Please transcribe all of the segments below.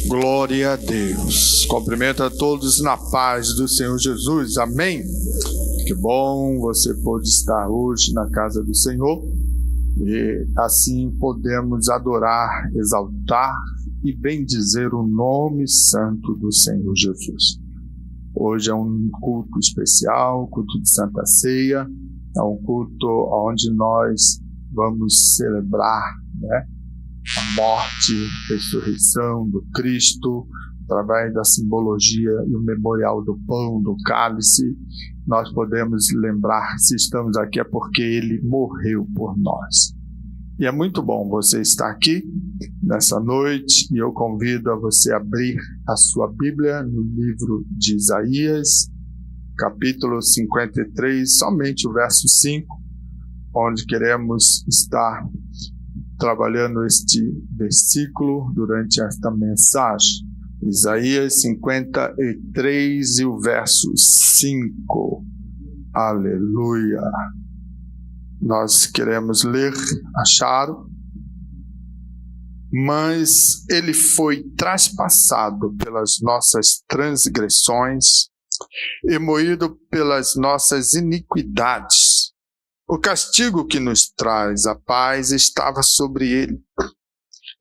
Glória a Deus. Cumprimento a todos na paz do Senhor Jesus. Amém. Que bom você pode estar hoje na casa do Senhor e assim podemos adorar, exaltar e bendizer o nome santo do Senhor Jesus. Hoje é um culto especial, culto de Santa Ceia, é um culto onde nós vamos celebrar, a morte, a ressurreição do Cristo, através da simbologia e o memorial do pão, do cálice. Nós podemos lembrar, se estamos aqui, é porque Ele morreu por nós. E é muito bom você estar aqui nessa noite, e eu convido a você abrir a sua Bíblia no livro de Isaías, capítulo 53, somente o verso 5, onde queremos estar trabalhando este versículo durante esta mensagem. Isaías 53 e o verso 5. Aleluia! Nós queremos ler, acharam? Mas ele foi traspassado pelas nossas transgressões e moído pelas nossas iniquidades. O castigo que nos traz a paz estava sobre ele.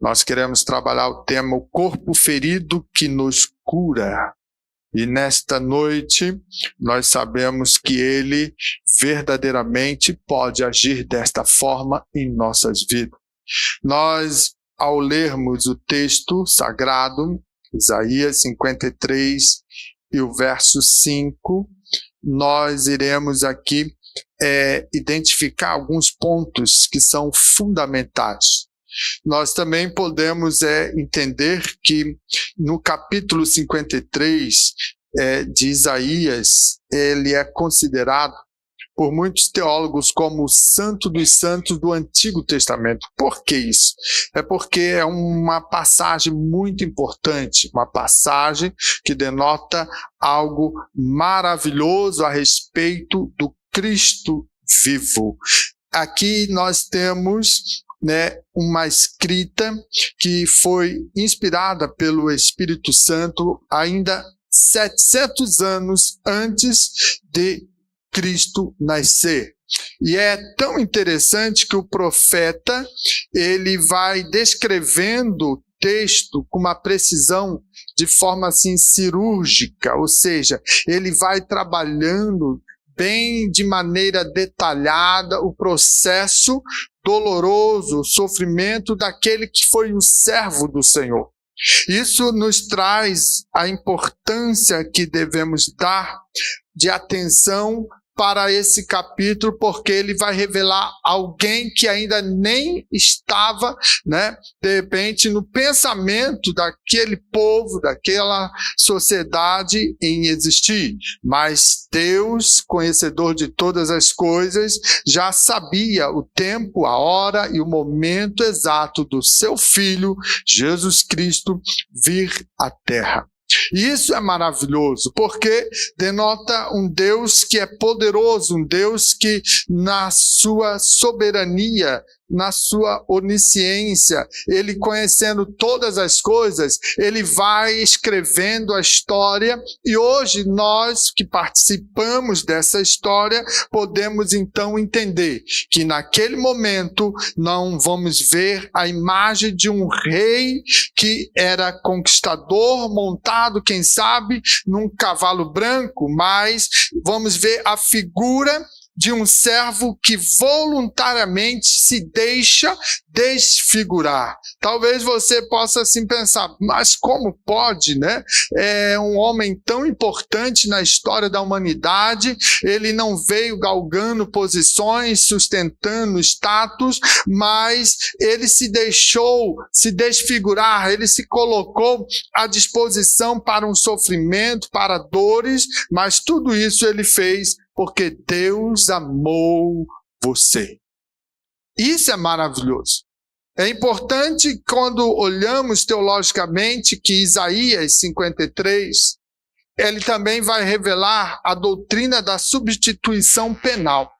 Nós queremos trabalhar o tema, o corpo ferido que nos cura. E nesta noite, nós sabemos que ele verdadeiramente pode agir desta forma em nossas vidas. Nós, ao lermos o texto sagrado, Isaías 53 e o verso 5, nós iremos aqui identificar alguns pontos que são fundamentais. Nós também podemos entender que no capítulo 53 de Isaías, ele é considerado por muitos teólogos como o santo dos santos do Antigo Testamento. Por que isso? É porque é uma passagem muito importante, uma passagem que denota algo maravilhoso a respeito do Cristo vivo. Aqui nós temos uma escrita que foi inspirada pelo Espírito Santo ainda 700 anos antes de Cristo nascer. E é tão interessante que o profeta, ele vai descrevendo o texto com uma precisão de forma assim cirúrgica, ou seja, ele vai trabalhando bem de maneira detalhada o processo doloroso, o sofrimento daquele que foi o servo do Senhor. Isso nos traz a importância que devemos dar de atenção para esse capítulo, porque ele vai revelar alguém que ainda nem estava, de repente, no pensamento daquele povo, daquela sociedade em existir. Mas Deus, conhecedor de todas as coisas, já sabia o tempo, a hora e o momento exato do seu Filho, Jesus Cristo, vir à Terra. E isso é maravilhoso, porque denota um Deus que é poderoso, um Deus que na sua soberania, na sua onisciência, ele conhecendo todas as coisas, ele vai escrevendo a história, e hoje nós que participamos dessa história, podemos então entender que naquele momento não vamos ver a imagem de um rei que era conquistador, montado, quem sabe, num cavalo branco, mas vamos ver a figura de um servo que voluntariamente se deixa desfigurar. Talvez você possa assim pensar, mas como pode, É um homem tão importante na história da humanidade, ele não veio galgando posições, sustentando status, mas ele se deixou se desfigurar, ele se colocou à disposição para um sofrimento, para dores, mas tudo isso ele fez porque Deus amou você. Isso é maravilhoso. É importante quando olhamos teologicamente que Isaías 53, ele também vai revelar a doutrina da substituição penal.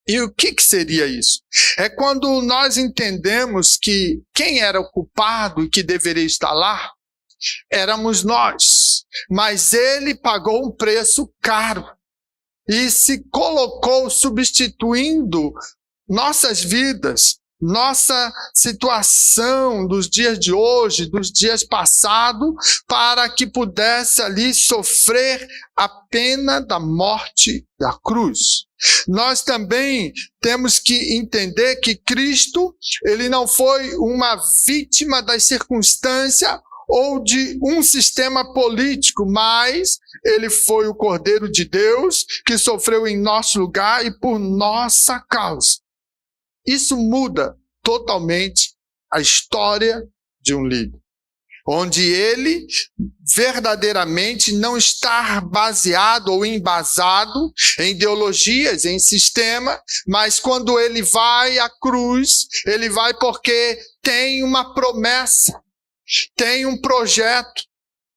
E o que seria isso? É quando nós entendemos que quem era o culpado e que deveria estar lá, éramos nós, mas ele pagou um preço caro e se colocou substituindo nossas vidas, nossa situação dos dias de hoje, dos dias passados, para que pudesse ali sofrer a pena da morte da cruz. Nós também temos que entender que Cristo, ele não foi uma vítima das circunstâncias ou de um sistema político, mas ele foi o Cordeiro de Deus que sofreu em nosso lugar e por nossa causa. Isso muda totalmente a história de um líder, onde ele verdadeiramente não está baseado ou embasado em ideologias, em sistema, mas quando ele vai à cruz, ele vai porque tem uma promessa, tem um projeto,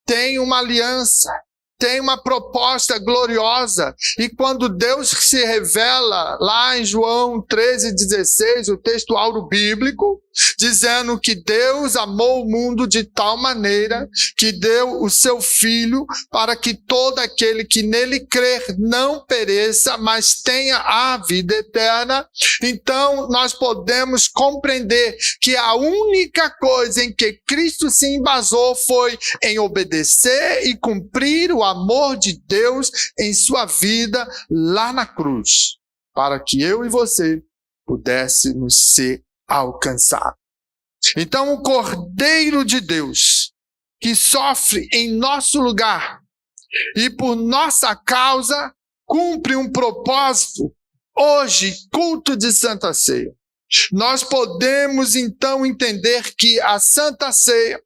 tem uma aliança, tem uma proposta gloriosa. E quando Deus se revela lá em João 13,16, o texto auro bíblico, dizendo que Deus amou o mundo de tal maneira que deu o seu Filho para que todo aquele que nele crer não pereça, mas tenha a vida eterna. Então nós podemos compreender que a única coisa em que Cristo se embasou foi em obedecer e cumprir o amor de Deus em sua vida lá na cruz, para que eu e você pudéssemos ser alcançados. Então o Cordeiro de Deus, que sofre em nosso lugar e por nossa causa, cumpre um propósito. Hoje, culto de Santa Ceia, nós podemos então entender que a Santa Ceia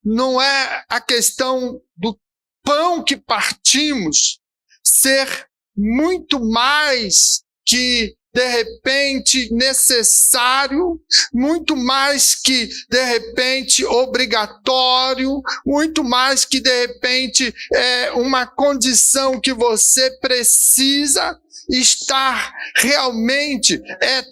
não é a questão do pão que partimos ser muito mais que, de repente, necessário, muito mais que, de repente, obrigatório, muito mais que, de repente, uma condição que você precisa estar realmente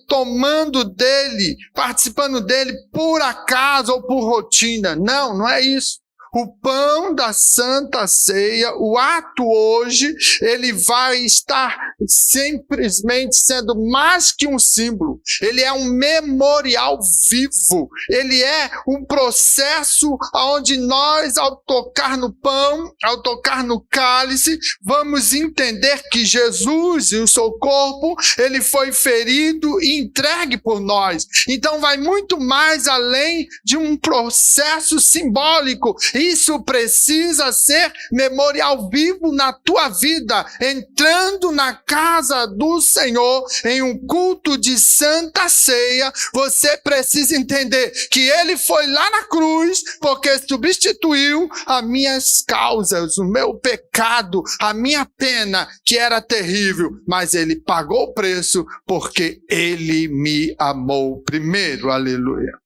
tomando dele, participando dele por acaso ou por rotina. Não, não é isso. O pão da Santa Ceia, o ato hoje, ele vai estar simplesmente sendo mais que um símbolo. Ele é um memorial vivo. Ele é um processo onde nós, ao tocar no pão, ao tocar no cálice, vamos entender que Jesus e o seu corpo, ele foi ferido e entregue por nós. Então vai muito mais além de um processo simbólico. Isso precisa ser memorial vivo na tua vida, entrando na casa do Senhor, em um culto de Santa Ceia. Você precisa entender que ele foi lá na cruz, porque substituiu as minhas causas, o meu pecado, a minha pena, que era terrível, mas ele pagou o preço, porque ele me amou primeiro. Aleluia.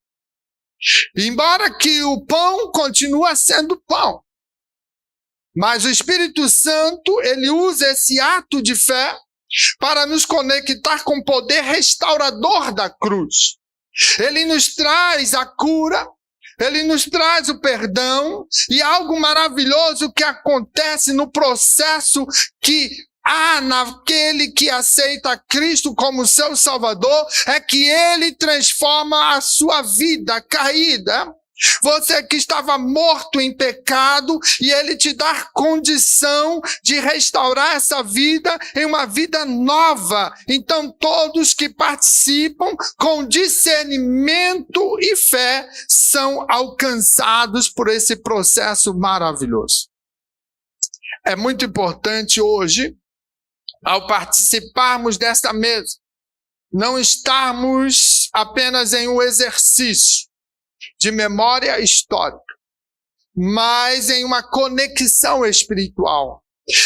Embora que o pão continua sendo pão, mas o Espírito Santo, ele usa esse ato de fé para nos conectar com o poder restaurador da cruz. Ele nos traz a cura, ele nos traz o perdão, e algo maravilhoso que acontece no processo que naquele que aceita Cristo como seu Salvador, é que ele transforma a sua vida caída. Você que estava morto em pecado, e ele te dá condição de restaurar essa vida em uma vida nova. Então todos que participam com discernimento e fé são alcançados por esse processo maravilhoso. É muito importante hoje, ao participarmos desta mesa, não estarmos apenas em um exercício de memória histórica, mas em uma conexão espiritual.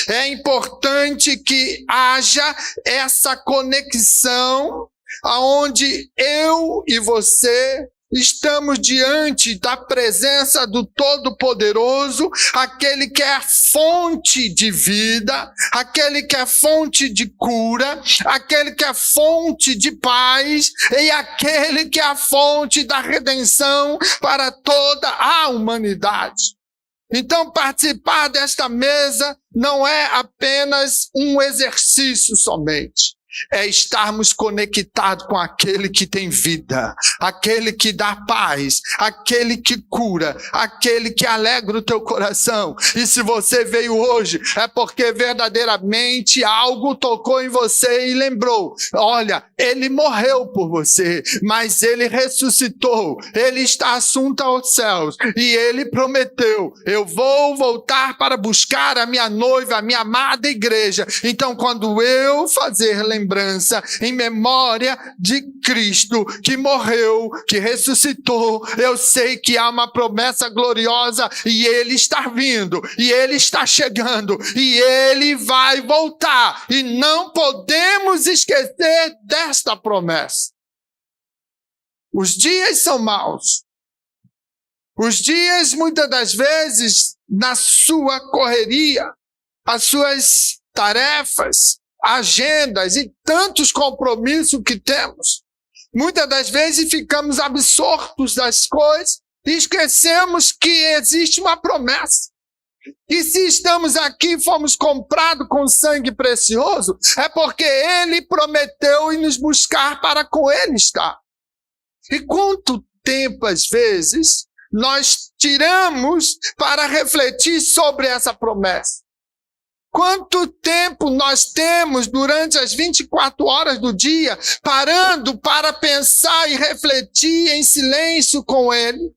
É importante que haja essa conexão aonde eu e você estamos diante da presença do Todo-Poderoso, aquele que é a fonte de vida, aquele que é a fonte de cura, aquele que é a fonte de paz e aquele que é a fonte da redenção para toda a humanidade. Então, participar desta mesa não é apenas um exercício somente. É estarmos conectados com aquele que tem vida, aquele que dá paz, aquele que cura, aquele que alegra o teu coração. E se você veio hoje, é porque verdadeiramente algo tocou em você e lembrou. Olha, ele morreu por você, mas ele ressuscitou, ele está assunto aos céus, e ele prometeu, eu vou voltar para buscar a minha noiva, a minha amada igreja. Então, quando eu fazer lembrança em memória de Cristo, que morreu, que ressuscitou, eu sei que há uma promessa gloriosa, e ele está vindo, e ele está chegando, e ele vai voltar, e não podemos esquecer desta promessa. Os dias são maus. Os dias, muitas das vezes, na sua correria, as suas tarefas, agendas e tantos compromissos que temos, muitas das vezes ficamos absortos das coisas e esquecemos que existe uma promessa. E se estamos aqui e fomos comprados com sangue precioso, é porque ele prometeu ir nos buscar para com ele estar. E quanto tempo, às vezes, nós tiramos para refletir sobre essa promessa? Quanto tempo nós temos durante as 24 horas do dia parando para pensar e refletir em silêncio com ele,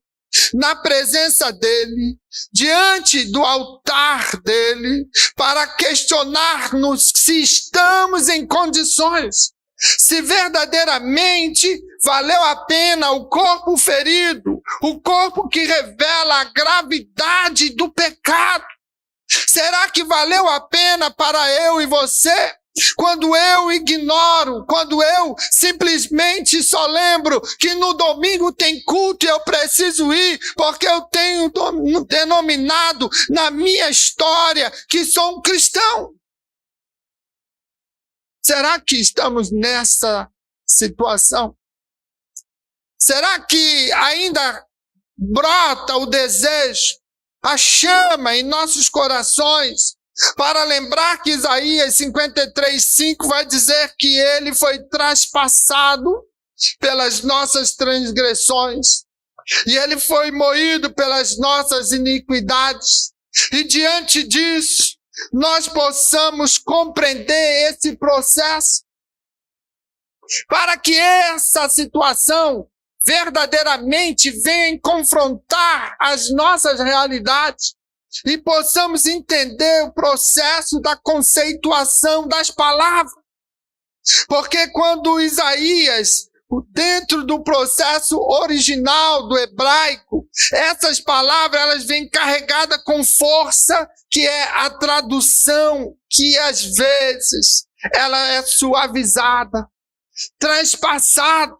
na presença dele, diante do altar dele, para questionar-nos se estamos em condições, se verdadeiramente valeu a pena o corpo ferido, o corpo que revela a gravidade do pecado. Será que valeu a pena para eu e você? Quando eu ignoro, quando eu simplesmente só lembro que no domingo tem culto e eu preciso ir, porque eu tenho denominado na minha história que sou um cristão. Será que estamos nessa situação? Será que ainda brota o desejo, a chama em nossos corações, para lembrar que Isaías 53:5 vai dizer que ele foi traspassado pelas nossas transgressões, e ele foi moído pelas nossas iniquidades, e diante disso, nós possamos compreender esse processo, para que essa situação verdadeiramente venha confrontar as nossas realidades e possamos entender o processo da conceituação das palavras. Porque quando Isaías, dentro do processo original do hebraico, essas palavras elas vêm carregadas com força, que é a tradução que às vezes ela é suavizada, transpassado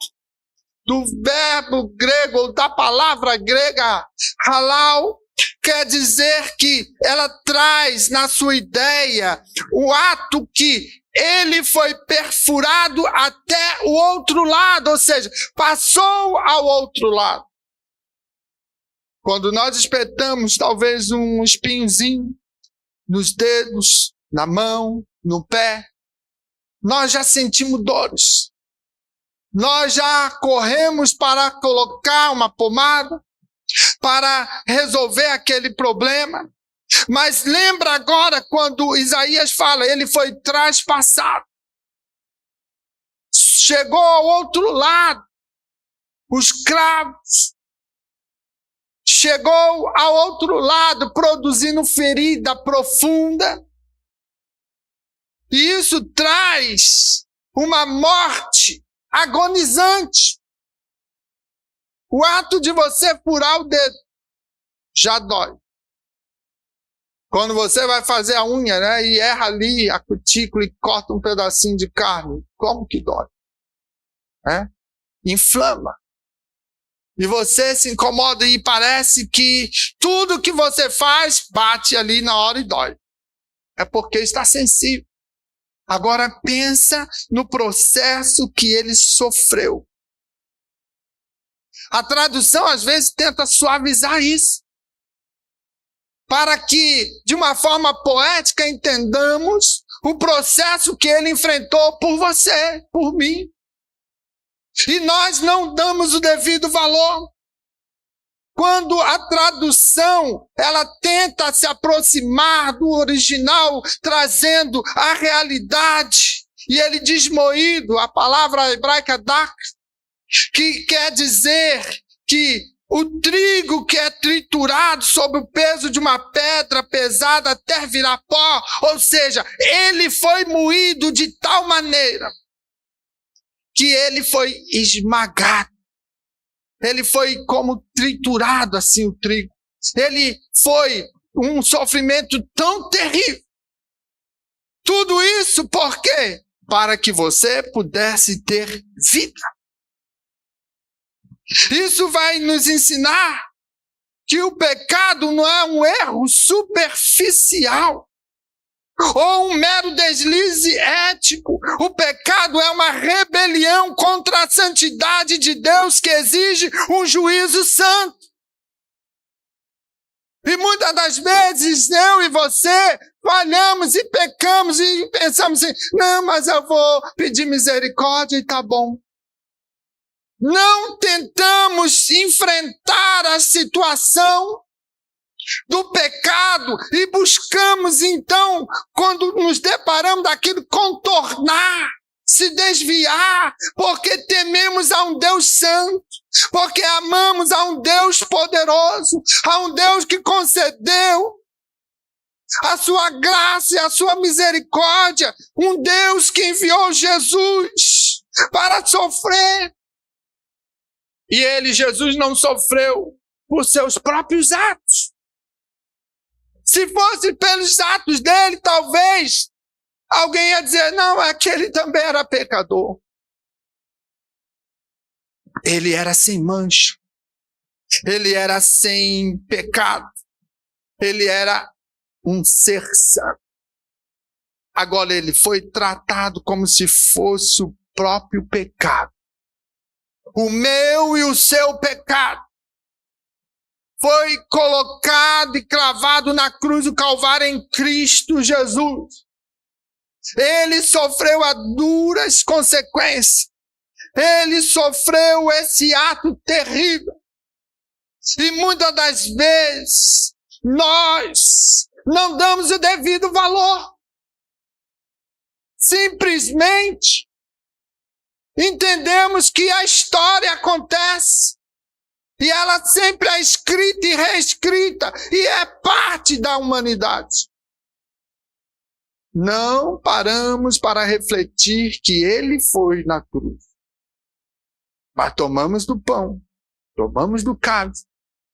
do verbo grego, ou da palavra grega, halal, quer dizer que ela traz na sua ideia o ato que ele foi perfurado até o outro lado, ou seja, passou ao outro lado. Quando nós espetamos talvez um espinhozinho nos dedos, na mão, no pé, nós já sentimos dores. Nós já corremos para colocar uma pomada, para resolver aquele problema. Mas lembra agora quando Isaías fala, ele foi traspassado. Chegou ao outro lado, os cravos. Chegou ao outro lado, produzindo ferida profunda. E isso traz uma morte agonizante. O ato de você furar o dedo já dói. Quando você vai fazer a unha, né, e erra ali a cutícula e corta um pedacinho de carne, como que dói? Inflama. E você se incomoda e parece que tudo que você faz bate ali na hora e dói. É porque está sensível. Agora pensa no processo que ele sofreu. A tradução às vezes tenta suavizar isso. para que, de uma forma poética, entendamos o processo que ele enfrentou por você, por mim. E nós não damos o devido valor. Quando a tradução, ela tenta se aproximar do original, trazendo a realidade, e ele diz moído, a palavra hebraica dak, que quer dizer que o trigo que é triturado sob o peso de uma pedra pesada até virar pó, ou seja, ele foi moído de tal maneira que ele foi esmagado. Ele foi como triturado assim o trigo. Ele foi um sofrimento tão terrível. Tudo isso por quê? Para que você pudesse ter vida. Isso vai nos ensinar que o pecado não é um erro superficial ou um mero deslize ético. O pecado é uma rebelião contra a santidade de Deus que exige um juízo santo. E muitas das vezes eu e você falhamos e pecamos e pensamos assim, não, mas eu vou pedir misericórdia e tá bom. Não tentamos enfrentar a situação do pecado e buscamos então, quando nos deparamos daquilo, contornar, se desviar, porque tememos a um Deus santo, porque amamos a um Deus poderoso, a um Deus que concedeu a sua graça e a sua misericórdia, um Deus que enviou Jesus para sofrer. E Jesus não sofreu por seus próprios atos. Se fosse pelos atos dele, talvez alguém ia dizer, não, aquele também era pecador. Ele era sem mancha. Ele era sem pecado. Ele era um ser santo. Agora ele foi tratado como se fosse o próprio pecado. O meu e o seu pecado foi colocado e cravado na cruz do Calvário em Cristo Jesus. Ele sofreu as duras consequências. Ele sofreu esse ato terrível. E muitas das vezes nós não damos o devido valor. Simplesmente entendemos que a história acontece e ela sempre é escrita e reescrita e é parte da humanidade. Não paramos para refletir que ele foi na cruz. Mas tomamos do pão, tomamos do cálice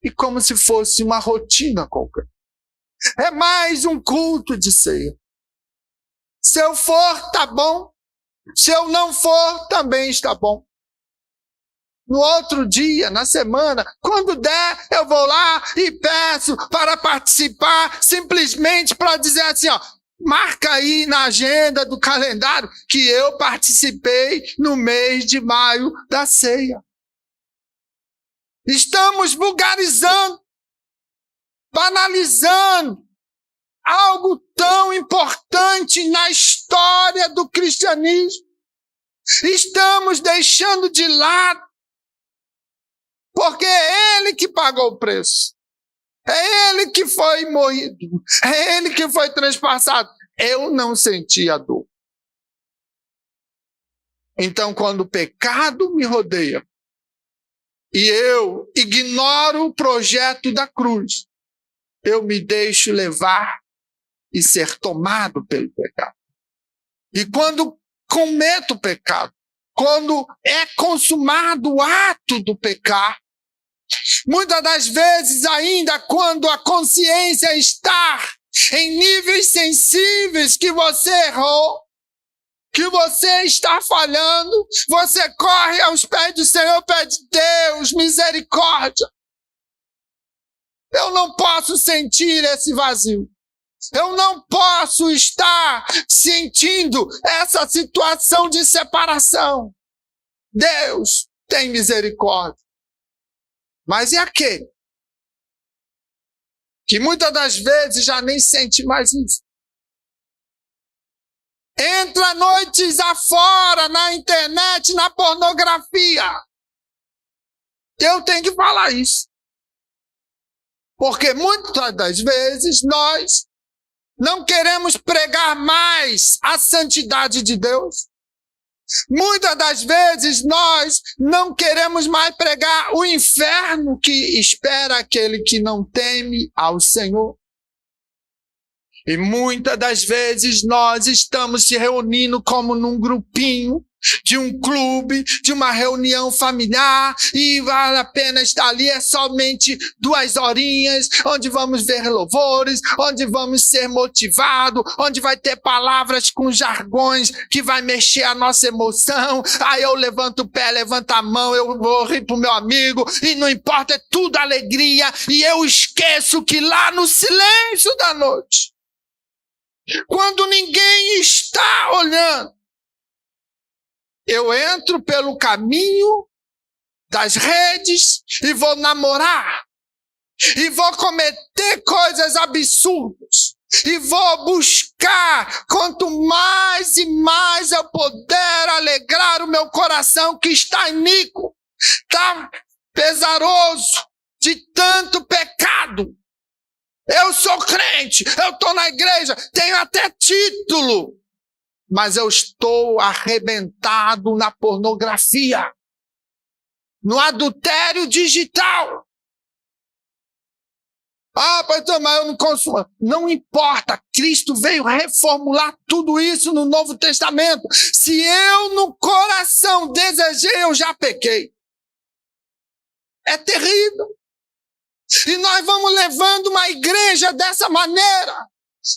e como se fosse uma rotina qualquer. É mais um culto de ceia. Se eu for, tá bom. Se eu não for, também está bom. No outro dia, na semana, quando der, eu vou lá e peço para participar, simplesmente para dizer assim, ó, marca aí na agenda do calendário que eu participei no mês de maio da ceia. Estamos vulgarizando, banalizando algo tão importante na história do cristianismo. Estamos deixando de lado, porque é ele que pagou o preço. É ele que foi moído. É ele que foi transpassado. Eu não senti a dor. Então, quando o pecado me rodeia e eu ignoro o projeto da cruz, eu me deixo levar e ser tomado pelo pecado. E quando cometo o pecado, quando é consumado o ato do pecar, muitas das vezes ainda quando a consciência está em níveis sensíveis que você errou, que você está falhando, você corre aos pés do Senhor e pede, Deus, misericórdia. Eu não posso sentir esse vazio. Eu não posso estar sentindo essa situação de separação. Deus, tem misericórdia. Mas e aquele que muitas das vezes já nem sente mais isso. Entra noites afora, na internet, na pornografia. Eu tenho que falar isso. Porque muitas das vezes nós não queremos pregar mais a santidade de Deus. Muitas das vezes nós não queremos mais pregar o inferno que espera aquele que não teme ao Senhor. E muitas das vezes nós estamos se reunindo como num grupinho, de um clube, de uma reunião familiar, e vale a pena estar ali, é somente 2 horinhas, onde vamos ver louvores, onde vamos ser motivados, onde vai ter palavras com jargões que vai mexer a nossa emoção. Aí eu levanto o pé, levanto a mão, eu vou rir pro meu amigo, e não importa, é tudo alegria, e eu esqueço que lá no silêncio da noite, quando ninguém está olhando, eu entro pelo caminho das redes e vou namorar. E vou cometer coisas absurdas. E vou buscar, quanto mais e mais eu puder alegrar o meu coração que está iníquo, está pesaroso de tanto pecado. Eu sou crente, eu estou na igreja, tenho até título. Mas eu estou arrebentado na pornografia, no adultério digital. Ah, pastor, mas eu não consumo. Não importa, Cristo veio reformular tudo isso no Novo Testamento. Se eu no coração desejei, eu já pequei. É terrível. E nós vamos levando uma igreja dessa maneira.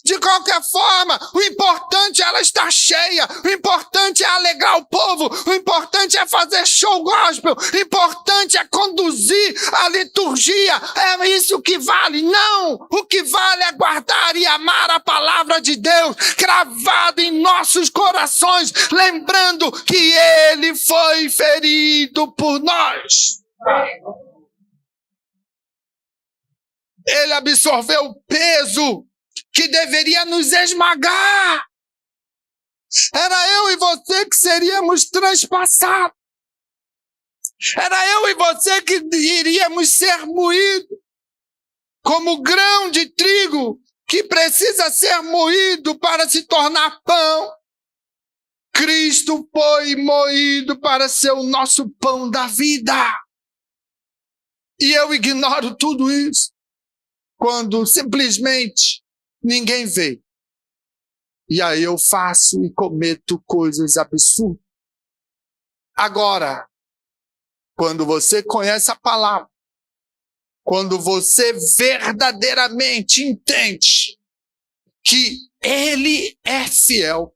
De qualquer forma, o importante é ela estar cheia, o importante é alegrar o povo, o importante é fazer show gospel, o importante é conduzir a liturgia, é isso que vale. Não, o que vale é guardar e amar a palavra de Deus, cravada em nossos corações, lembrando que Ele foi ferido por nós. Ele absorveu o peso que deveria nos esmagar. Era eu e você que seríamos transpassados. Era eu e você que iríamos ser moídos. Como grão de trigo que precisa ser moído para se tornar pão. Cristo foi moído para ser o nosso pão da vida. E eu ignoro tudo isso quando simplesmente ninguém vê. E aí eu faço e cometo coisas absurdas. Agora, quando você conhece a palavra, quando você verdadeiramente entende que Ele é fiel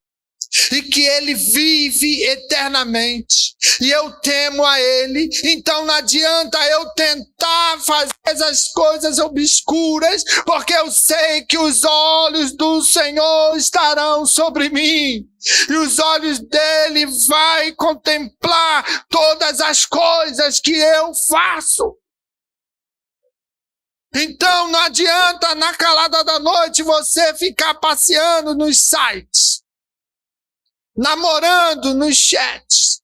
e que Ele vive eternamente, e eu temo a Ele, então não adianta eu tentar fazer as coisas obscuras, porque eu sei que os olhos do Senhor estarão sobre mim, e os olhos dele vai contemplar todas as coisas que eu faço. Então não adianta na calada da noite você ficar passeando nos sites, namorando nos chats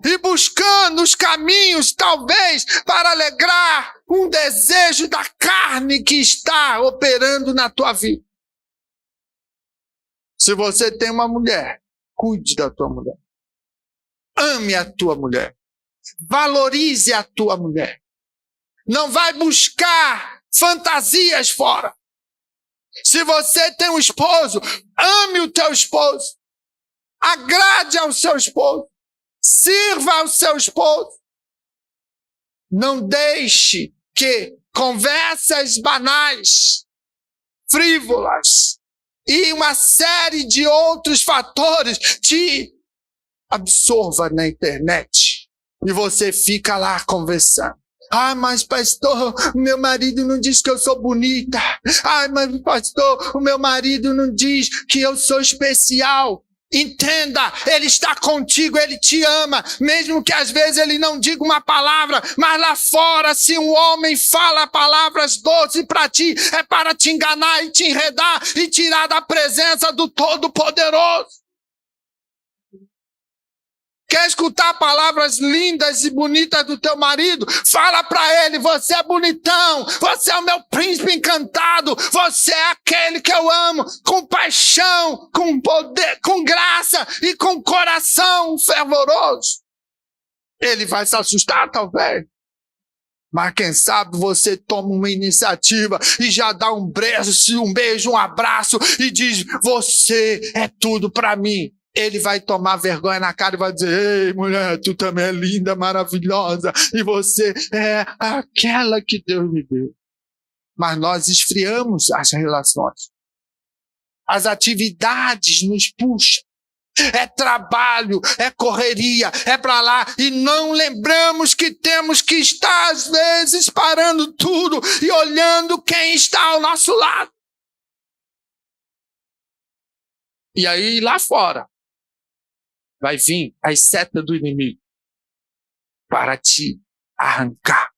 e buscando os caminhos, talvez, para alegrar um desejo da carne que está operando na tua vida. Se você tem uma mulher, cuide da tua mulher. Ame a tua mulher. Valorize a tua mulher. Não vai buscar fantasias fora. Se você tem um esposo, ame o teu esposo. Agrade ao seu esposo. Sirva ao seu esposo. Não deixe que conversas banais, frívolas e uma série de outros fatores te absorva na internet. E você fica lá conversando. Ah, mas pastor, o meu marido não diz que eu sou bonita. Ah, mas pastor, o meu marido não diz que eu sou especial. Entenda, Ele está contigo, Ele te ama, mesmo que às vezes Ele não diga uma palavra, mas lá fora, se um homem fala palavras doces para ti, é para te enganar e te enredar e tirar da presença do Todo-Poderoso. Quer escutar palavras lindas e bonitas do teu marido? Fala para ele, você é bonitão, você é o meu príncipe encantado, você é aquele que eu amo, com paixão, com poder, com graça e com coração fervoroso. Ele vai se assustar, talvez. Mas quem sabe você toma uma iniciativa e já dá um beijo, um abraço e diz, você é tudo para mim. Ele vai tomar vergonha na cara e vai dizer, ei, mulher, tu também é linda, maravilhosa, e você é aquela que Deus me deu. Mas nós esfriamos as relações. As atividades nos puxam. É trabalho, é correria, é para lá, e não lembramos que temos que estar, às vezes, parando tudo e olhando quem está ao nosso lado. E aí, lá fora, vai vir as setas do inimigo para te arrancar,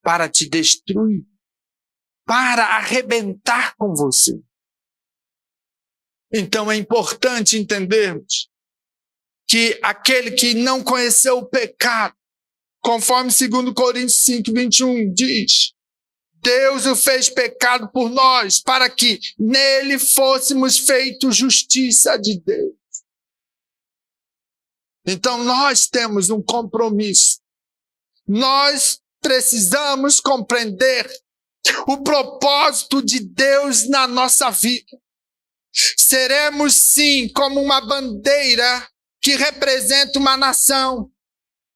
para te destruir, para arrebentar com você. Então é importante entendermos que aquele que não conheceu o pecado, conforme 2 Coríntios 5:21 diz, Deus o fez pecado por nós, para que nele fôssemos feitos justiça de Deus. Então nós temos um compromisso. Nós precisamos compreender o propósito de Deus na nossa vida. Seremos sim como uma bandeira que representa uma nação,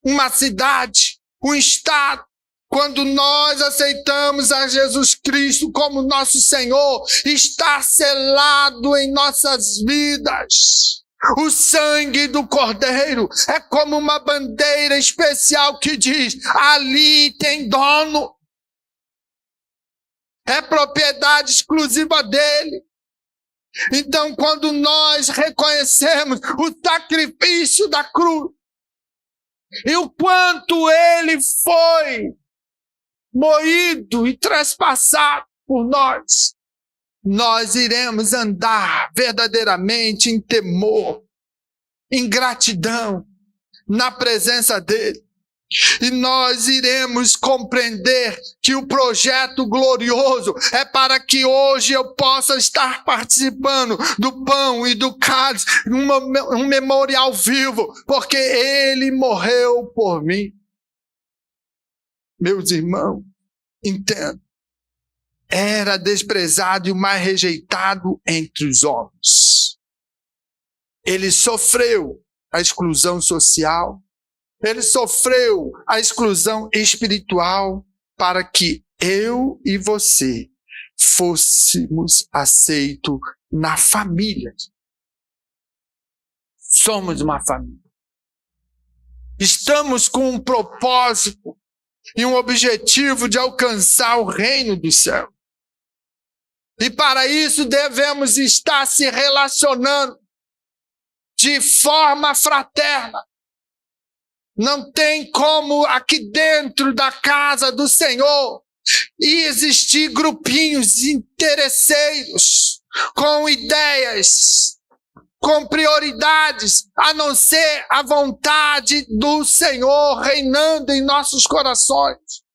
uma cidade, um estado. Quando nós aceitamos a Jesus Cristo como nosso Senhor, está selado em nossas vidas. O sangue do Cordeiro é como uma bandeira especial que diz, ali tem dono. É propriedade exclusiva dele. Então, quando nós reconhecemos o sacrifício da cruz e o quanto ele foi moído e trespassado por nós, nós iremos andar verdadeiramente em temor, em gratidão, na presença dele. E nós iremos compreender que o projeto glorioso é para que hoje eu possa estar participando do pão e do cálice, um memorial vivo, porque ele morreu por mim. Meus irmãos, entendam. Era desprezado e o mais rejeitado entre os homens. Ele sofreu a exclusão social, ele sofreu a exclusão espiritual para que eu e você fôssemos aceitos na família. Somos uma família. Estamos com um propósito e um objetivo de alcançar o reino do céu. E para isso devemos estar se relacionando de forma fraterna. Não tem como aqui dentro da casa do Senhor existir grupinhos interesseiros, com ideias, com prioridades, a não ser a vontade do Senhor reinando em nossos corações.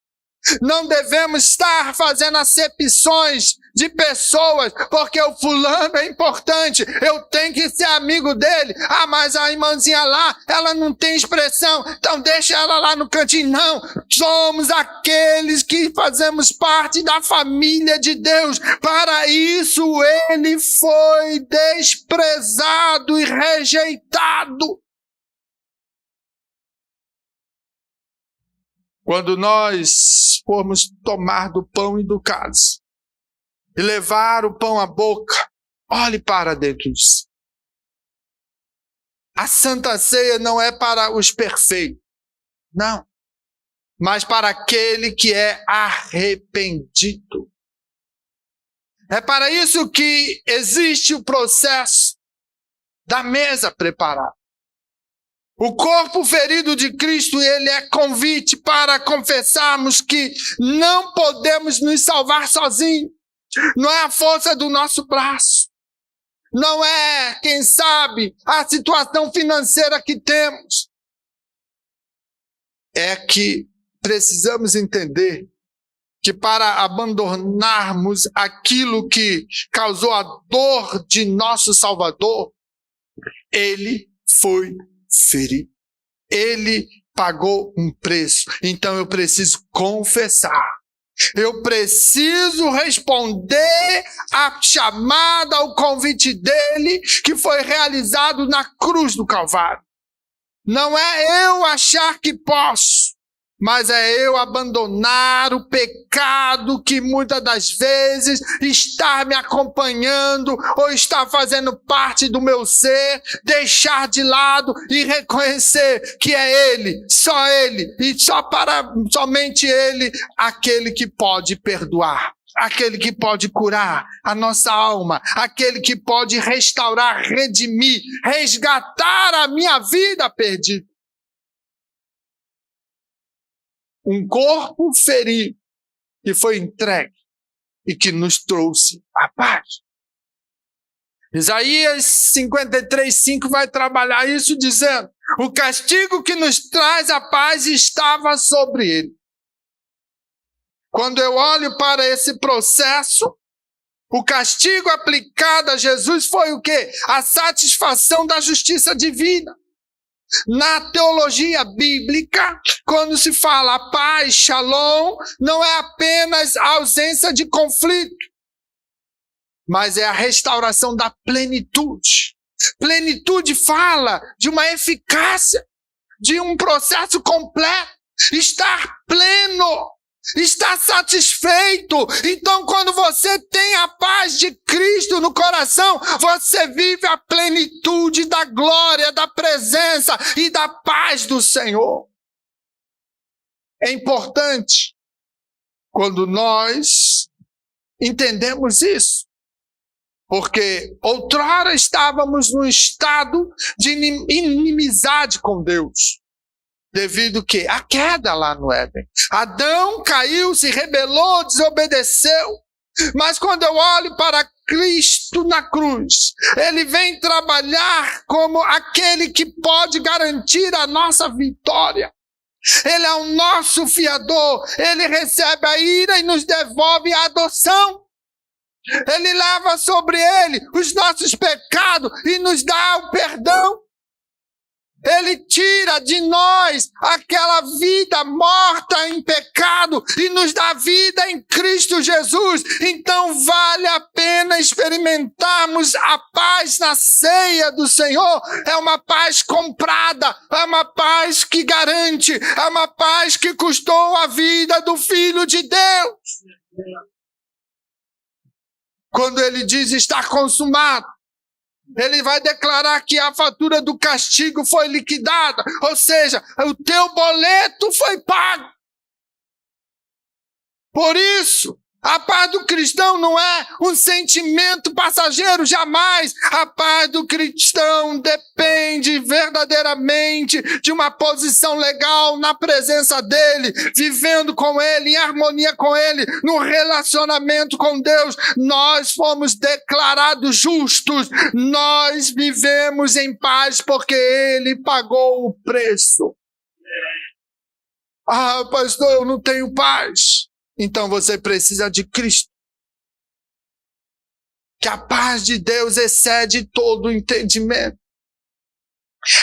Não devemos estar fazendo acepções de pessoas, porque o fulano é importante, eu tenho que ser amigo dele. Ah, mas a irmãzinha lá, ela não tem expressão, então deixa ela lá no cantinho. Não, somos aqueles que fazemos parte da família de Deus. Para isso ele foi desprezado e rejeitado. Quando nós formos tomar do pão e do cálice e levar o pão à boca, olhe para dentro de si. A Santa Ceia não é para os perfeitos, não, mas para aquele que é arrependido. É para isso que existe o processo da mesa preparada. O corpo ferido de Cristo, ele é convite para confessarmos que não podemos nos salvar sozinhos. Não é a força do nosso braço. Não é, quem sabe, a situação financeira que temos. É que precisamos entender que para abandonarmos aquilo que causou a dor de nosso Salvador, ele foi ferido. Ele pagou um preço. Então eu preciso confessar. Eu preciso responder à chamada, ao convite dele, que foi realizado na cruz do Calvário. Não é eu achar que posso, mas é eu abandonar o pecado que muitas das vezes está me acompanhando ou está fazendo parte do meu ser, deixar de lado e reconhecer que é Ele, só Ele e somente Ele, aquele que pode perdoar, aquele que pode curar a nossa alma, aquele que pode restaurar, redimir, resgatar a minha vida perdida. Um corpo ferido que foi entregue e que nos trouxe a paz. Isaías 53:5 vai trabalhar isso dizendo: o castigo que nos traz a paz estava sobre ele. Quando eu olho para esse processo, o castigo aplicado a Jesus foi o quê? A satisfação da justiça divina. Na teologia bíblica, quando se fala paz, shalom, não é apenas a ausência de conflito, mas é a restauração da plenitude. Plenitude fala de uma eficácia, de um processo completo, estar pleno, estar satisfeito. Então, quando você tem a paz de Cristo no coração, você vive a plenitude da glória, da presença e da paz do Senhor. É importante quando nós entendemos isso, porque outrora estávamos num estado de inimizade com Deus. Devido que a queda lá no Éden. Adão caiu, se rebelou, desobedeceu. Mas quando eu olho para Cristo na cruz, ele vem trabalhar como aquele que pode garantir a nossa vitória. Ele é o nosso fiador. Ele recebe a ira e nos devolve a adoção. Ele leva sobre ele os nossos pecados e nos dá o perdão. Ele tira de nós aquela vida morta em pecado e nos dá vida em Cristo Jesus. Então vale a pena experimentarmos a paz na ceia do Senhor. É uma paz comprada, é uma paz que garante, é uma paz que custou a vida do Filho de Deus. Quando ele diz está consumado, ele vai declarar que a fatura do castigo foi liquidada. Ou seja, o teu boleto foi pago. Por isso, a paz do cristão não é um sentimento passageiro, jamais. A paz do cristão depende verdadeiramente de uma posição legal na presença dele, vivendo com ele, em harmonia com ele, no relacionamento com Deus. Nós fomos declarados justos, nós vivemos em paz porque ele pagou o preço. Ah, pastor, eu não tenho paz. Então você precisa de Cristo. Que a paz de Deus excede todo o entendimento.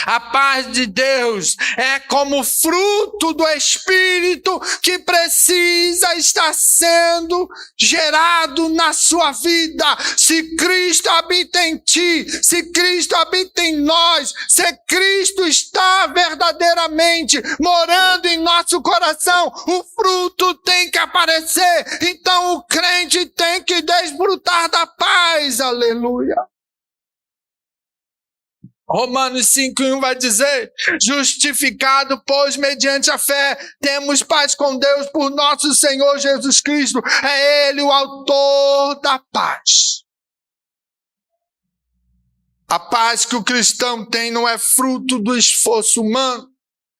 A paz de Deus é como fruto do Espírito que precisa estar sendo gerado na sua vida. Se Cristo habita em ti, se Cristo habita em nós, se Cristo está verdadeiramente morando em nosso coração, o fruto tem que aparecer. Então o crente tem que desfrutar da paz. Aleluia. Romanos 5:1 vai dizer: justificado, pois, mediante a fé, temos paz com Deus por nosso Senhor Jesus Cristo. É Ele o autor da paz. A paz que o cristão tem não é fruto do esforço humano,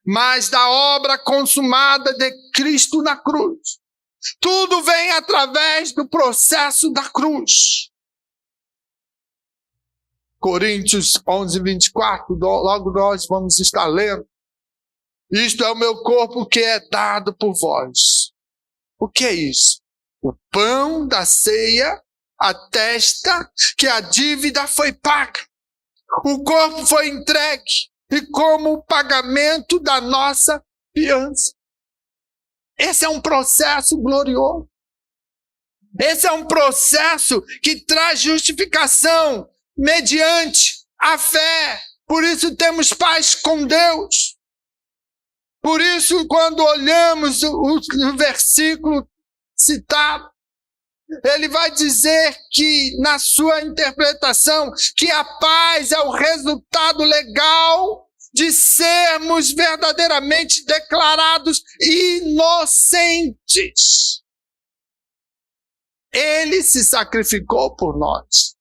mas da obra consumada de Cristo na cruz. Tudo vem através do processo da cruz. Coríntios 11, 24, logo nós vamos estar lendo. Isto é o meu corpo que é dado por vós. O que é isso? O pão da ceia atesta que a dívida foi paga. O corpo foi entregue e como o pagamento da nossa fiança. Esse é um processo glorioso. Esse é um processo que traz justificação mediante a fé. Por isso temos paz com Deus. Por isso, quando olhamos o versículo citado, ele vai dizer que, na sua interpretação, que a paz é o resultado legal de sermos verdadeiramente declarados inocentes. Ele se sacrificou por nós,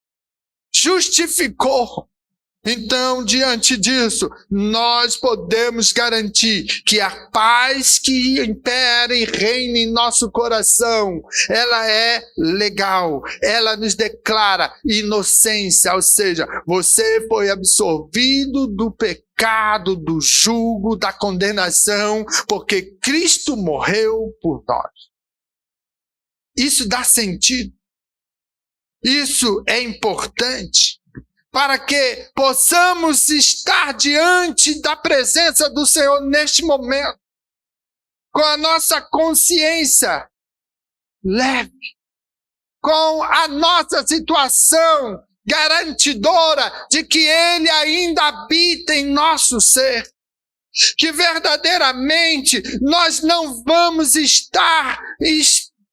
justificou. Então, diante disso, nós podemos garantir que a paz que impera e reina em nosso coração, ela é legal, ela nos declara inocência, ou seja, você foi absolvido do pecado, do jugo, da condenação, porque Cristo morreu por nós. Isso dá sentido. Isso é importante. Para que possamos estar diante da presença do Senhor neste momento, com a nossa consciência leve, com a nossa situação garantidora de que Ele ainda habita em nosso ser, que verdadeiramente nós não vamos estar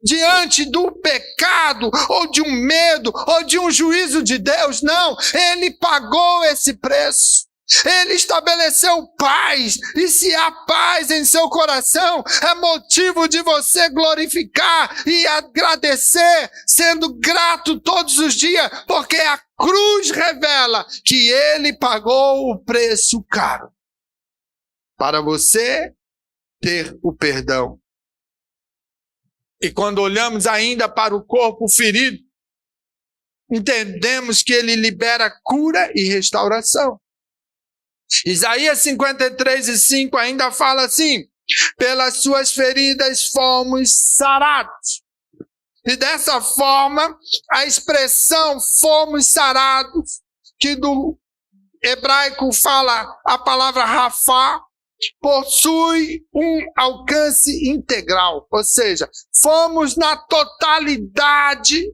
diante do pecado, ou de um medo, ou de um juízo de Deus. Não, Ele pagou esse preço. Ele estabeleceu paz, e se há paz em seu coração, é motivo de você glorificar e agradecer, sendo grato todos os dias, porque a cruz revela que Ele pagou o preço caro para você ter o perdão. E quando olhamos ainda para o corpo ferido, entendemos que ele libera cura e restauração. Isaías 53:5 ainda fala assim: pelas suas feridas fomos sarados. E dessa forma, a expressão fomos sarados, que do hebraico fala a palavra rafá, possui um alcance integral, ou seja, fomos na totalidade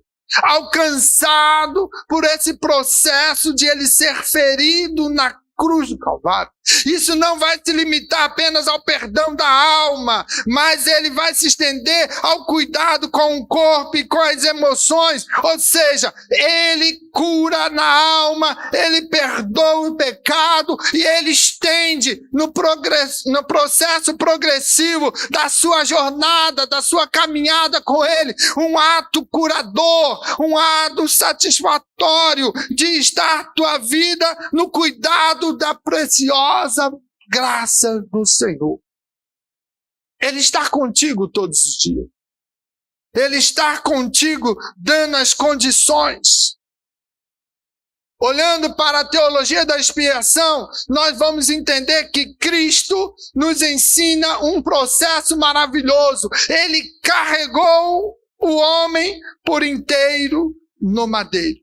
alcançado por esse processo de ele ser ferido na cruz do Calvário. Isso não vai se limitar apenas ao perdão da alma, mas ele vai se estender ao cuidado com o corpo e com as emoções, ou seja, ele cura na alma, ele perdoa o pecado e ele estende no processo progressivo da sua jornada, da sua caminhada com ele, um ato curador, um ato satisfatório de estar tua vida no cuidado da preciosa graça do Senhor. Ele está contigo todos os dias. Ele está contigo dando as condições. Olhando para a teologia da expiação, nós vamos entender que Cristo nos ensina um processo maravilhoso. Ele carregou o homem por inteiro no madeiro.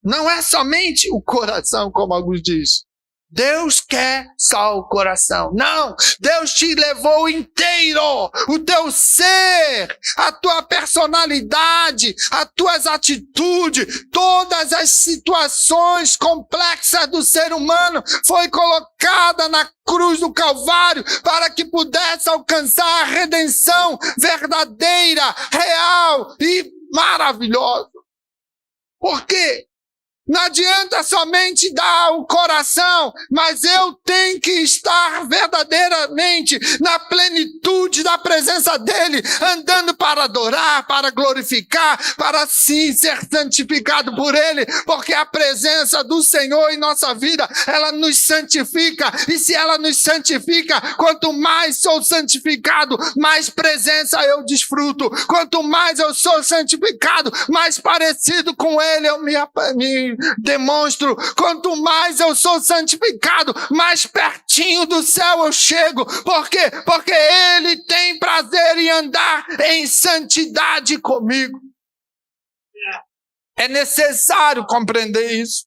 Não é somente o coração, como alguns dizem. Deus quer só o coração. Não, Deus te levou inteiro, o teu ser, a tua personalidade, as tuas atitudes, todas as situações complexas do ser humano foi colocada na cruz do Calvário para que pudesse alcançar a redenção verdadeira, real e maravilhosa. Por quê? Não adianta somente dar o coração, mas eu tenho que estar verdadeiramente na plenitude da presença dele, andando para adorar, para glorificar, para sim ser santificado por ele, porque a presença do Senhor em nossa vida, ela nos santifica, e se ela nos santifica, quanto mais sou santificado, mais presença eu desfruto, quanto mais eu sou santificado, mais parecido com ele eu me demonstro, quanto mais eu sou santificado, mais pertinho do céu eu chego. Por quê? Porque ele tem prazer em andar em santidade comigo. É necessário compreender isso.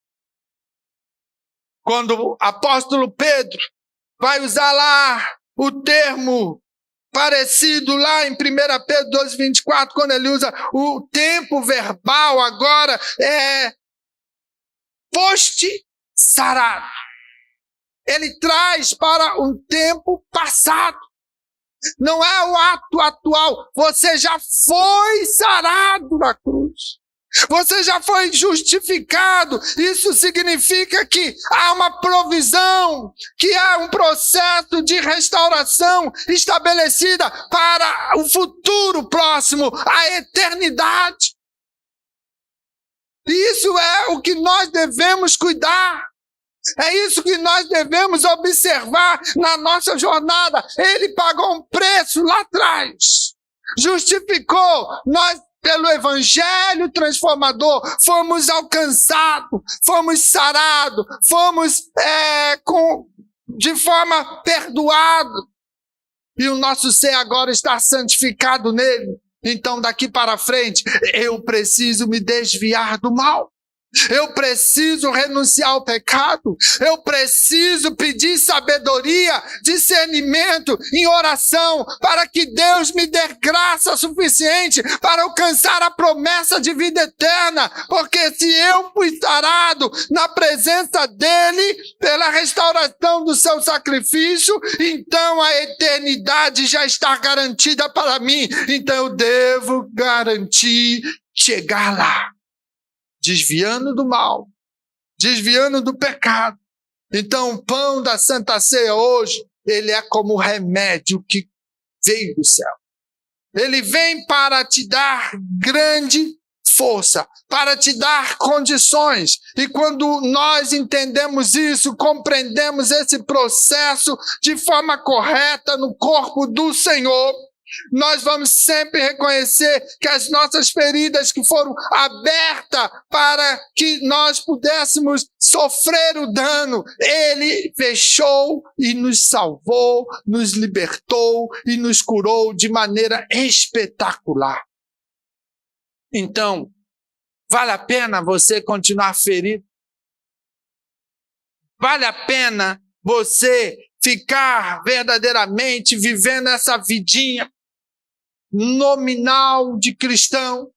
Quando o apóstolo Pedro vai usar lá o termo parecido lá em 1 Pedro 2,24, quando ele usa o tempo verbal agora, foste sarado. Ele traz para um tempo passado. Não é o ato atual. Você já foi sarado na cruz. Você já foi justificado. Isso significa que há uma provisão, que há um processo de restauração estabelecida para o futuro próximo, a eternidade. Isso é o que nós devemos cuidar. É isso que nós devemos observar na nossa jornada. Ele pagou um preço lá atrás. Justificou. Nós, pelo Evangelho transformador, fomos alcançados, fomos sarados, fomos de forma perdoados. E o nosso ser agora está santificado nele. Então, daqui para frente, eu preciso me desviar do mal. Eu preciso renunciar ao pecado. Eu preciso pedir sabedoria, discernimento em oração, para que Deus me dê graça suficiente para alcançar a promessa de vida eterna. Porque se eu fui sarado na presença dele, pela restauração do seu sacrifício, então a eternidade já está garantida para mim. Então eu devo garantir chegar lá, desviando do mal, desviando do pecado. Então o pão da Santa Ceia hoje, ele é como o remédio que veio do céu. Ele vem para te dar grande força, para te dar condições. E quando nós entendemos isso, compreendemos esse processo de forma correta no corpo do Senhor, nós vamos sempre reconhecer que as nossas feridas que foram abertas para que nós pudéssemos sofrer o dano, ele fechou e nos salvou, nos libertou e nos curou de maneira espetacular. Então, vale a pena você continuar ferido? Vale a pena você ficar verdadeiramente vivendo essa vidinha nominal de cristão,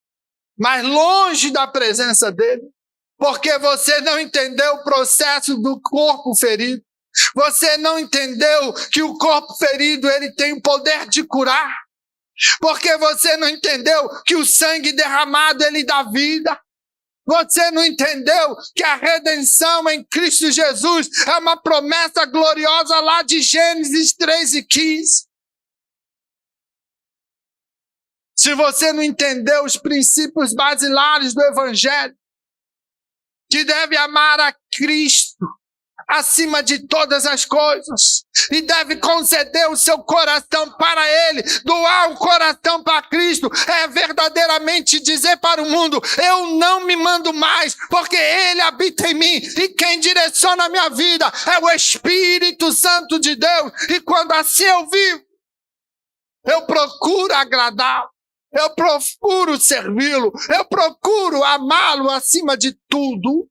mas longe da presença dele, porque você não entendeu o processo do corpo ferido, você não entendeu que o corpo ferido ele tem o poder de curar, porque você não entendeu que o sangue derramado ele dá vida. Você não entendeu que a redenção em Cristo Jesus é uma promessa gloriosa lá de Gênesis 3:15. Se você não entendeu os princípios basilares do Evangelho, que deve amar a Cristo acima de todas as coisas, e deve conceder o seu coração para Ele, doar o coração para Cristo, é verdadeiramente dizer para o mundo, eu não me mando mais, porque Ele habita em mim, e quem direciona a minha vida é o Espírito Santo de Deus, e quando assim eu vivo, eu procuro agradá-lo, eu procuro servi-lo, eu procuro amá-lo acima de tudo.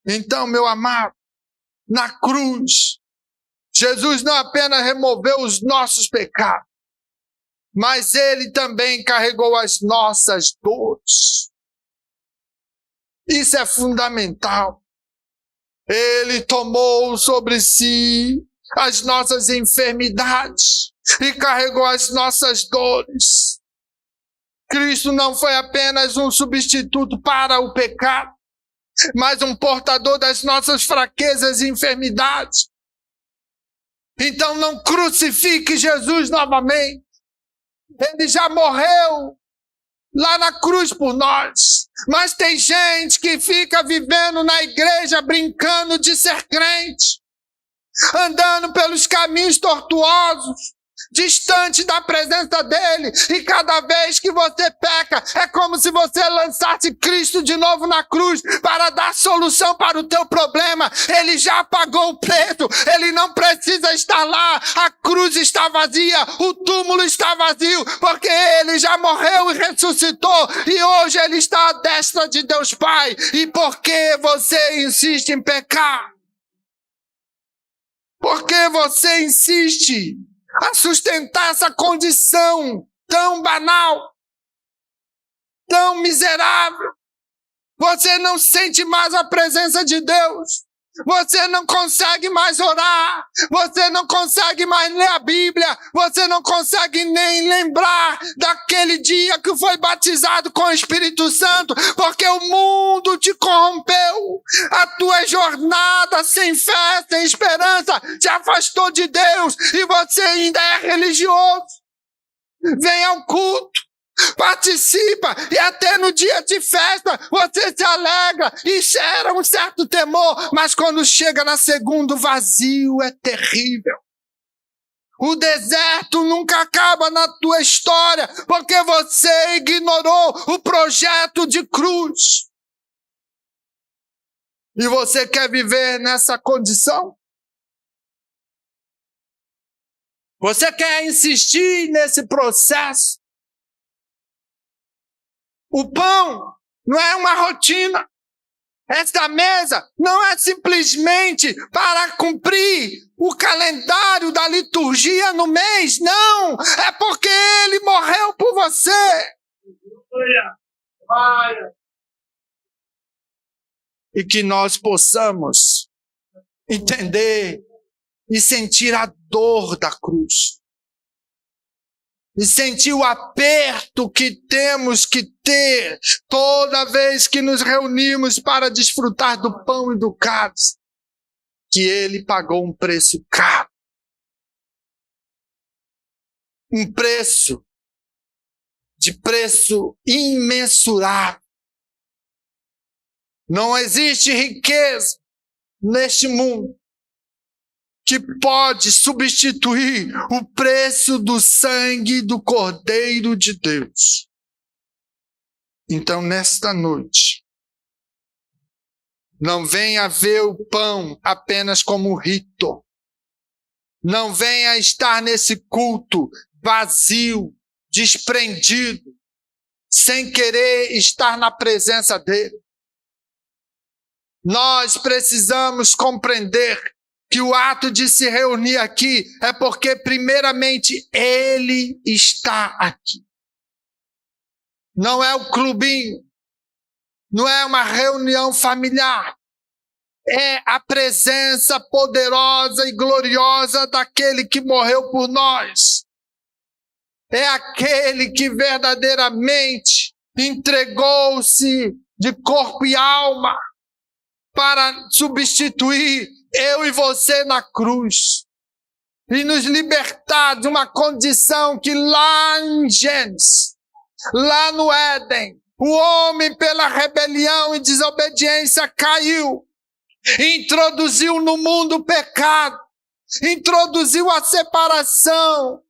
Então, meu amado, na cruz, Jesus não apenas removeu os nossos pecados, mas Ele também carregou as nossas dores. Isso é fundamental. Ele tomou sobre si as nossas enfermidades e carregou as nossas dores. Cristo não foi apenas um substituto para o pecado, mas um portador das nossas fraquezas e enfermidades. Então não crucifique Jesus novamente. Ele já morreu lá na cruz por nós. Mas tem gente que fica vivendo na igreja brincando de ser crente, andando pelos caminhos tortuosos, distante da presença dele, e cada vez que você peca, é como se você lançasse Cristo de novo na cruz para dar solução para o teu problema. Ele já pagou o preço, ele não precisa estar lá, a cruz está vazia, o túmulo está vazio, porque ele já morreu e ressuscitou, e hoje ele está à destra de Deus Pai. E por que você insiste em pecar? Por que você insiste a sustentar essa condição tão banal, tão miserável? Você não sente mais a presença de Deus. Você não consegue mais orar. Você não consegue mais ler a Bíblia. Você não consegue nem lembrar daquele dia que foi batizado com o Espírito Santo, porque o mundo te corrompeu. A tua jornada sem fé, sem esperança, te afastou de Deus, e você ainda é religioso. Vem ao culto, participa, e até no dia de festa você se alegra e gera um certo temor, mas quando chega na segunda, o vazio é terrível. O deserto nunca acaba na tua história, porque você ignorou o projeto de cruz. E você quer viver nessa condição? Você quer insistir nesse processo? O pão não é uma rotina. Esta mesa não é simplesmente para cumprir o calendário da liturgia no mês. Não! É porque ele morreu por você. E que nós possamos entender e sentir a dor da cruz. E sentir o aperto que temos que ter toda vez que nos reunimos para desfrutar do pão e do cálice, que ele pagou um preço caro. Um preço imensurável. Não existe riqueza neste mundo que pode substituir o preço do sangue do Cordeiro de Deus. Então, nesta noite, não venha ver o pão apenas como rito. Não venha estar nesse culto vazio, desprendido, sem querer estar na presença dele. Nós precisamos compreender que o ato de se reunir aqui é porque, primeiramente, ele está aqui. Não é o clubinho, não é uma reunião familiar. É a presença poderosa e gloriosa daquele que morreu por nós. É aquele que verdadeiramente entregou-se de corpo e alma para substituir eu e você na cruz e nos libertar de uma condição que lá em Gênesis, lá no Éden, o homem pela rebelião e desobediência caiu, introduziu no mundo o pecado, introduziu a separação,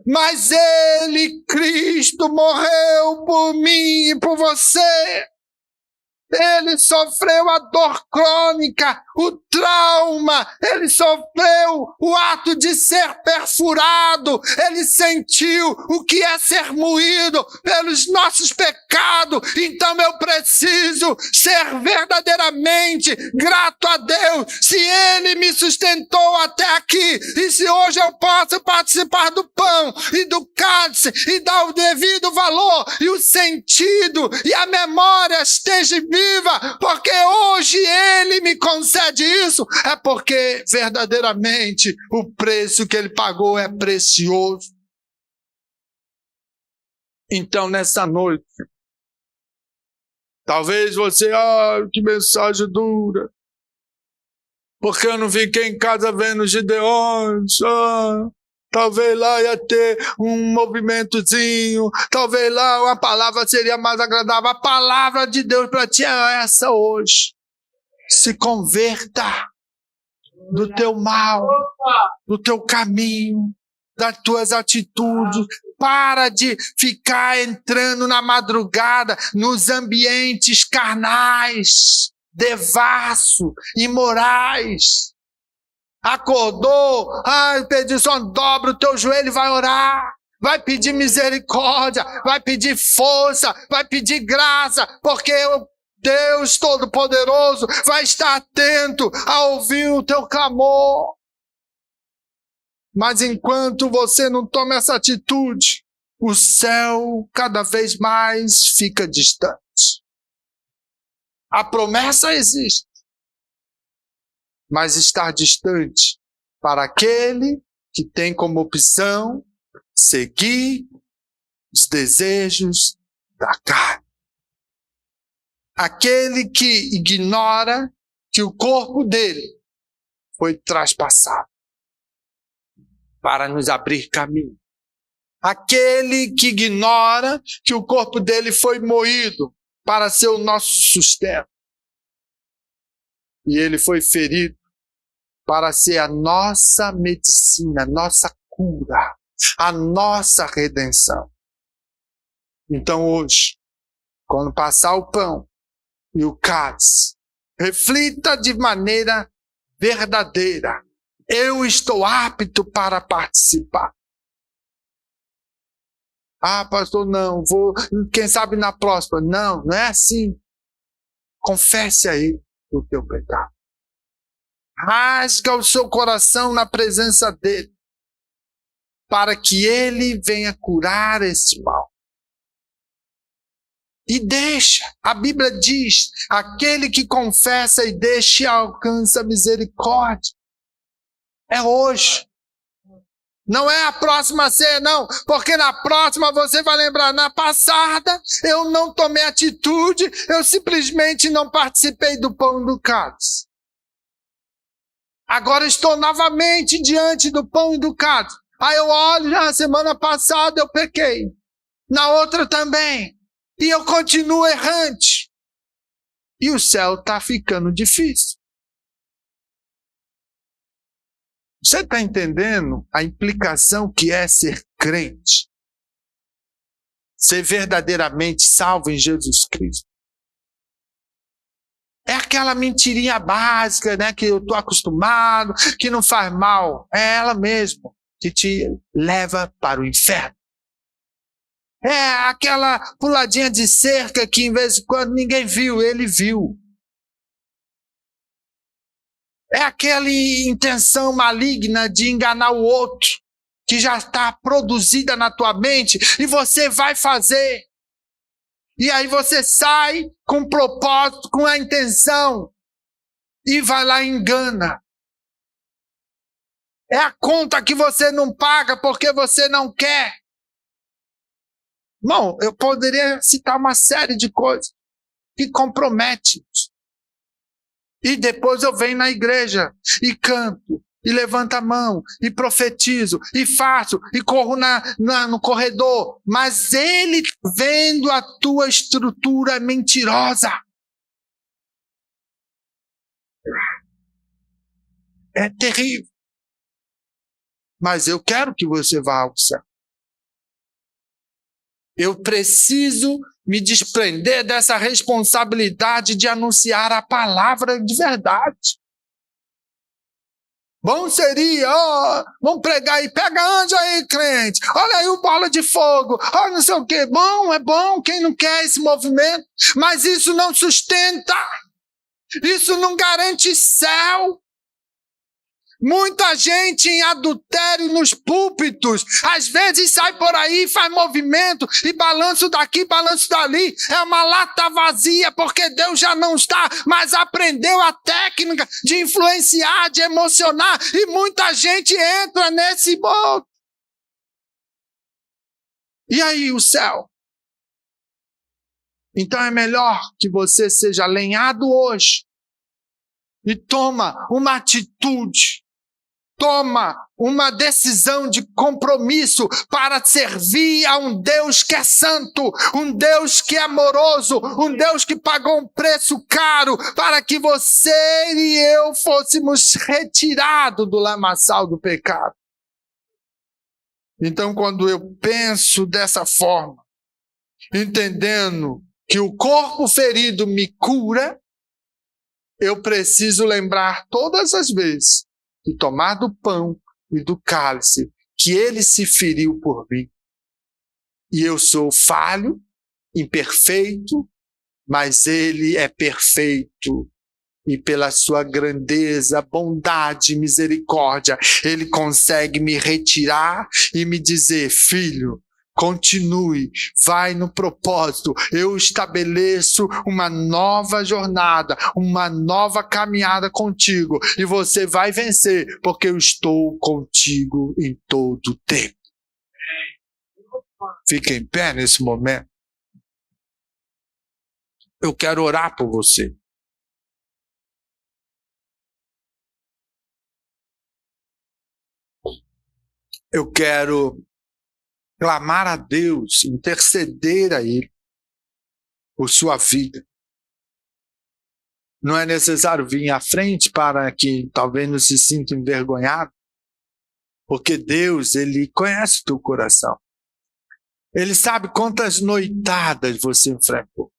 mas ele, Cristo, morreu por mim e por você. Ele sofreu a dor crônica, o trauma, ele sofreu o ato de ser perfurado, ele sentiu o que é ser moído pelos nossos pecados. Então eu preciso ser verdadeiramente grato a Deus, se ele me sustentou até aqui, e se hoje eu posso participar do pão e do cálice e dar o devido valor e o sentido e a memória esteja viva, porque hoje ele me concede isso, é porque verdadeiramente o preço que ele pagou é precioso. Então, nessa noite, Talvez você, que mensagem dura. Porque eu não fiquei em casa vendo os Gideões. Talvez lá ia ter um movimentozinho. Talvez lá uma palavra seria mais agradável. A palavra de Deus para ti é essa hoje. Se converta do teu mal, do teu caminho, das tuas atitudes. Para de ficar entrando na madrugada nos ambientes carnais, devasso, imorais. Acordou, pediu sono, dobra o teu joelho e vai orar. Vai pedir misericórdia, vai pedir força, vai pedir graça, porque o Deus Todo-Poderoso vai estar atento a ouvir o teu clamor. Mas enquanto você não toma essa atitude, o céu cada vez mais fica distante. A promessa existe, mas está distante para aquele que tem como opção seguir os desejos da carne. Aquele que ignora que o corpo dele foi traspassado para nos abrir caminho. Aquele que ignora que o corpo dele foi moído para ser o nosso sustento. E ele foi ferido para ser a nossa medicina, a nossa cura, a nossa redenção. Então hoje, quando passar o pão e o cálice, reflita de maneira verdadeira. Eu estou apto para participar. Pastor, não, vou, quem sabe na próxima. Não, não é assim. Confesse aí o teu pecado. Rasga o seu coração na presença dele, para que ele venha curar esse mal. E deixa, a Bíblia diz, aquele que confessa e deixa alcança misericórdia. É hoje. Não é a próxima ceia, não. Porque na próxima você vai lembrar, na passada eu não tomei atitude, eu simplesmente não participei do pão e do cálice. Agora estou novamente diante do pão e do cálice. Aí eu olho, na semana passada eu pequei. Na outra também. E eu continuo errante. E o céu está ficando difícil. Você está entendendo a implicação que é ser crente? Ser verdadeiramente salvo em Jesus Cristo. É aquela mentirinha básica, né, que eu estou acostumado, que não faz mal. É ela mesmo que te leva para o inferno. É aquela puladinha de cerca que, em vez de quando ninguém viu, ele viu. É aquela intenção maligna de enganar o outro, que já está produzida na tua mente, e você vai fazer. E aí você sai com um propósito, com a intenção, e vai lá e engana. É a conta que você não paga porque você não quer. Bom, eu poderia citar uma série de coisas que comprometem. E depois eu venho na igreja e canto, e levanto a mão, e profetizo, e faço, e corro no corredor. Mas ele, vendo a tua estrutura mentirosa, é terrível. Mas eu quero que você vá ao céu. Eu preciso me desprender dessa responsabilidade de anunciar a palavra de verdade. Bom seria, vamos pregar aí, pega anjo aí, crente, olha aí o bola de fogo, olha não sei o quê. Bom, é bom, quem não quer esse movimento, mas isso não sustenta, isso não garante céu. Muita gente em adultério nos púlpitos, às vezes sai por aí, faz movimento, e balanço daqui, balanço dali, é uma lata vazia, porque Deus já não está, mas aprendeu a técnica de influenciar, de emocionar, e muita gente entra nesse bote. E aí o céu? Então é melhor que você seja alinhado hoje e toma uma atitude, toma uma decisão de compromisso para servir a um Deus que é santo, um Deus que é amoroso, um Deus que pagou um preço caro para que você e eu fôssemos retirados do lamaçal do pecado. Então, quando eu penso dessa forma, entendendo que o corpo ferido me cura, eu preciso lembrar todas as vezes de tomar do pão e do cálice, que ele se feriu por mim. E eu sou falho, imperfeito, mas ele é perfeito. E pela sua grandeza, bondade e misericórdia, ele consegue me retirar e me dizer: filho, continue, vai no propósito, eu estabeleço uma nova jornada, uma nova caminhada contigo, e você vai vencer, porque eu estou contigo em todo o tempo. Fique em pé nesse momento. Eu quero orar por você. Eu quero clamar a Deus, interceder a Ele por sua vida. Não é necessário vir à frente para que talvez não se sinta envergonhado, porque Deus, Ele conhece o teu coração. Ele sabe quantas noitadas você enfrentou.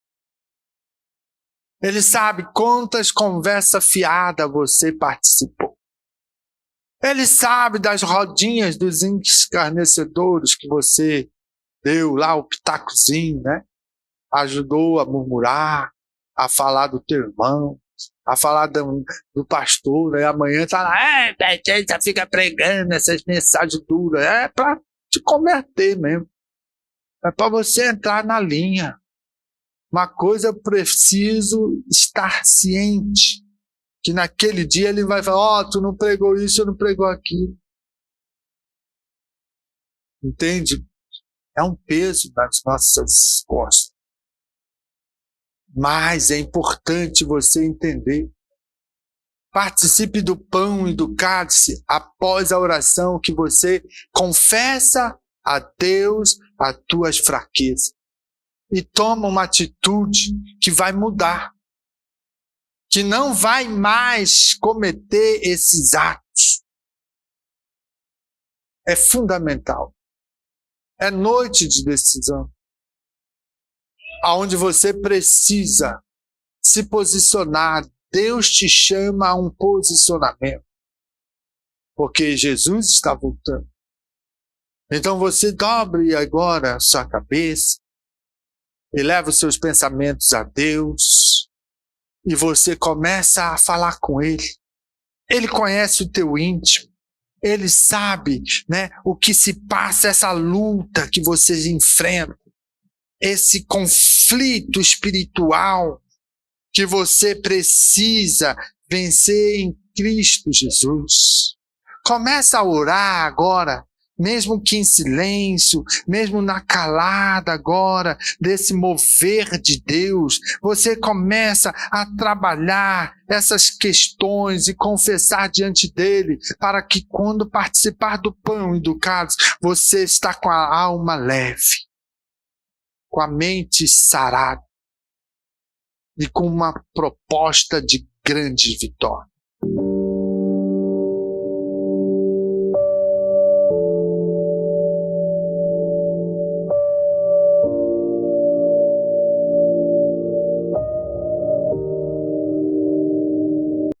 Ele sabe quantas conversas fiadas você participou. Ele sabe das rodinhas dos escarnecedores que você deu lá, o pitacozinho, né? Ajudou a murmurar, a falar do teu irmão, a falar do pastor, né? Amanhã tá lá, já fica pregando essas mensagens duras. É para te converter mesmo. É para você entrar na linha. Uma coisa eu preciso estar ciente, que naquele dia ele vai falar: tu não pregou isso, eu não pregou aquilo. Entende? É um peso nas nossas costas. Mas é importante você entender. Participe do pão e do cálice após a oração, que você confessa a Deus as tuas fraquezas. E toma uma atitude que vai mudar. Que não vai mais cometer esses atos. É fundamental. É noite de decisão, aonde você precisa se posicionar. Deus te chama a um posicionamento, porque Jesus está voltando. Então você dobre agora a sua cabeça, eleva os seus pensamentos a Deus, e você começa a falar com Ele. Ele conhece o teu íntimo. Ele sabe, né, o que se passa, essa luta que vocês enfrentam, esse conflito espiritual que você precisa vencer em Cristo Jesus. Começa a orar agora, mesmo que em silêncio, mesmo na calada agora, desse mover de Deus. Você começa a trabalhar essas questões e confessar diante dele, para que quando participar do pão e do cálice, você está com a alma leve, com a mente sarada e com uma proposta de grande vitória.